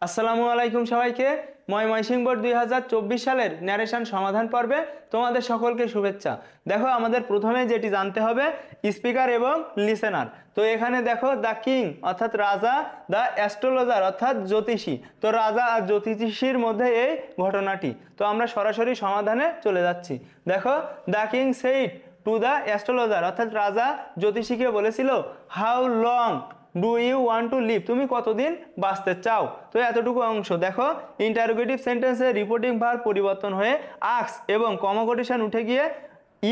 আসসালামু আলাইকুম সবাইকে। ময়মনসিংহ বোর্ড 2024 সালের ন্যারেশন সমাধান পর্বে তোমাদের সকলকে শুভেচ্ছা। দেখো আমাদের প্রথমে যেটি জানতে হবে স্পিকার এবং লিসেনার। তো এখানে দেখো দ্য কিং অর্থাৎ রাজা, দ্য অ্যাস্ট্রোলজার অর্থাৎ জ্যোতিষী। তো রাজা আর জ্যোতিষীর মধ্যে এই ঘটনাটি। তো আমরা সরাসরি সমাধানে চলে যাচ্ছি। দেখো the king said to the astrologer অর্থাৎ রাজা জ্যোতিষীকে বলেছিল how long do you want to live, তুমি কতদিন বাঁচতে চাও। তো এতটুকু অংশ দেখো ইন্টারোগেটিভ সেন্টেন্সে রিপোর্টিং ভার্ব পরিবর্তন হয়ে আক্স এবং কমোকোটেশন উঠে গিয়ে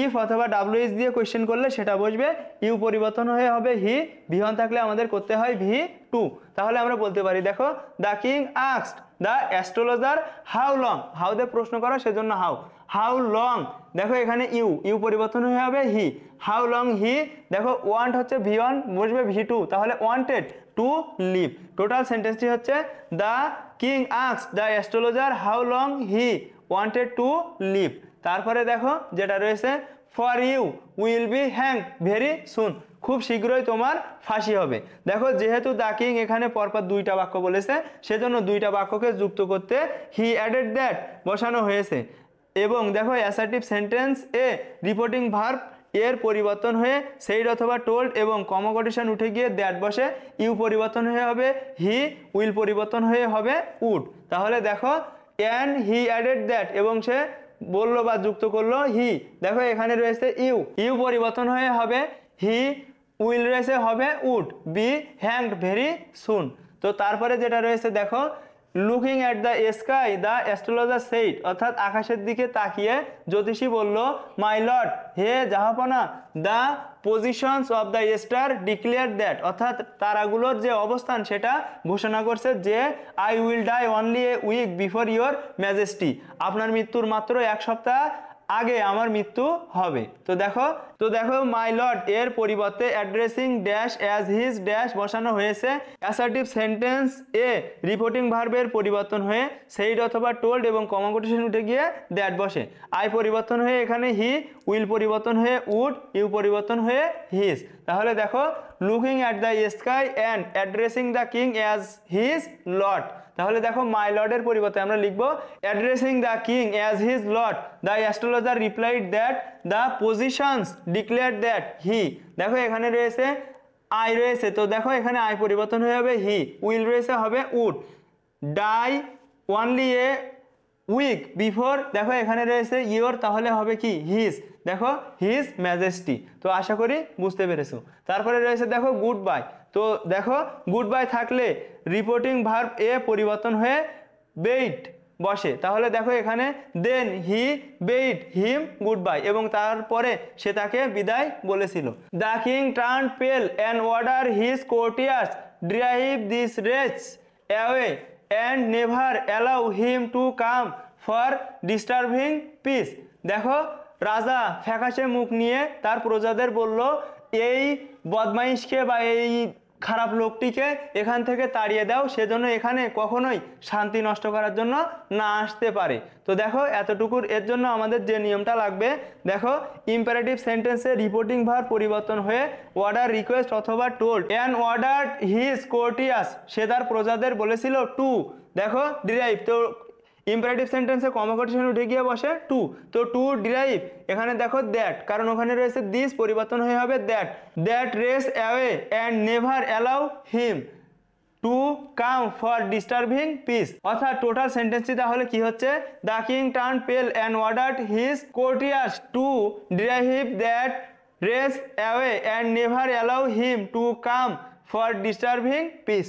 ইফ অথবা ডাব্লিউএস দিয়ে কোয়েশ্চেন করলে সেটা বসবে। ইউ পরিবর্তন হয়ে হবে হি, ভিহন থাকলে আমাদের করতে হয় ভি টু। তাহলে আমরা বলতে পারি দেখো the king asked the astrologer how long, how দিয়ে প্রশ্ন করা সেজন্য হাউ লং। দেখো এখানে ইউ পরিবর্তন হয়ে হবে হি, হাউ লং হি। দেখো ওয়ান্ট হচ্ছে ভি ওয়ান, বসবে ভি টু, তাহলে ওয়ান্টেড টু লিভ। টোটাল সেন্টেন্সটি হচ্ছে the king asked the astrologer how long he wanted to live. তারপরে দেখো যেটা রয়েছে for you will be hang very soon, খুব শীঘ্রই তোমার ফাঁসি হবে। দেখো যেহেতু দ্য কিং এখানে পরপর দুইটা বাক্য বলেছে সেজন্য দুইটা বাক্যকে যুক্ত করতে হি অ্যাডেড দ্যাট বসানো হয়েছে। এবং দেখো অ্যাসার্টিভ সেন্টেন্স এ রিপোর্টিং ভার্ব এর পরিবর্তন হয়ে সেইড অথবা টোল্ড এবং কমোকোটেশন উঠে গিয়ে দ্যাট বসে। ইউ পরিবর্তন হয়ে হবে হি, উইল পরিবর্তন হয়ে হবে উড। তাহলে দেখো অ্যান্ড হি অ্যাডেড দ্যাট এবং সে বললো বা যুক্ত করলো হি। দেখো এখানে রয়েছে ইউ পরিবর্তন হয়ে হবে হি, উইল রয়েছে হবে would, be hanged very soon. তো তারপরে যেটা রয়েছে দেখো looking at the sky the astrologer said অর্থাৎ আকাশের দিকে তাকিয়ে জ্যোতিষী বলল মাই লর্ড হে জাহাপনা the positions of the star declare that অর্থাৎ তারাগুলোর যে অবস্থান সেটা ঘোষণা করছে যে I will die only a week before your majesty, আপনার মৃত্যুর মাত্র এক সপ্তাহ আগে আমার মৃত্যু হবে। তো দেখো মাই লর্ড এর পরিবর্তে addressing dash as his dash বসানো হয়েছে। অ্যাসার্টিভ সেন্টেন্স এ রিপোর্টিং ভার্বের পরিবর্তন হয়ে সেইড অথবা টোল্ড এবং কমোকোটেশন উঠে গিয়ে দ্যাট বসে। আই পরিবর্তন হয়ে এখানে হি, উইল পরিবর্তন হয়ে উড, ইউ পরিবর্তন হয়ে হিজ। তাহলে দেখো looking at the sky and addressing the king as his Lord. তাহলে দেখো মাই লর্ডের পরিবর্তে আমরা লিখবো addressing the king as his Lord the astrologer replied that the positions declare that he. দেখো এখানে রয়েছে আই রয়েছে, তো দেখো এখানে আই পরিবর্তন হয়ে হবে হি, উইল রয়েছে হবে would, die only a week before দেখো এখানে রয়েছে ইয়োর, তাহলে হবে কি হিজ। দেখো হিজ ম্যাজেস্টি। তো আশা করি বুঝতে পেরেছো। তারপরে রয়েছে দেখো গুড বাই। তো দেখো গুড বাই থাকলে রিপোর্টিং ভার্ব এ পরিবর্তন হয়ে বেইট বসে। তাহলে দেখো এখানে then he bade him good bye এবং তারপরে সে তাকে বিদায় বলেছিল। The king turn pale and order his courtiers drive this race away and never allow him to come for disturbing peace. দেখো রাজা ফ্যাকাশে মুখ নিয়ে তার প্রজাদের বলল এই বদমাইশকে বা এই খারাপ লোকটিকে এখান থেকে তাড়িয়ে দাও, সেজন্য এখানে কখনোই শান্তি নষ্ট করার জন্য না আসতে পারে। তো দেখো এতটুকুর এর জন্য আমাদের যে নিয়মটা লাগবে দেখো ইম্পারেটিভ সেন্টেন্সে রিপোর্টিং ভার্ব পরিবর্তন হয়ে অর্ডার রিকোয়েস্ট অথবা টোল্ড অ্যান্ড অর্ডার হিজ কোর্টিয়াস সে তার প্রজাদের বলেছিল টু দেখো ডিরাইভ। তো ইম্পারেটিভ সেন্টেন্সে কমোকোটেশন উঠে গিয়ে বসে টু, তো টু ডিরাইভ এখানে দেখো দ্যাট কারণ ওখানে রয়েছে দিস পরিবর্তন হয়ে হবে that race away and never allow him to come for disturbing peace. অর্থাৎ টোটাল সেন্টেন্সটি তাহলে কি হচ্ছে the king turn pale and ordered his courtiers to derive that race away and never allow him to come for disturbing piece.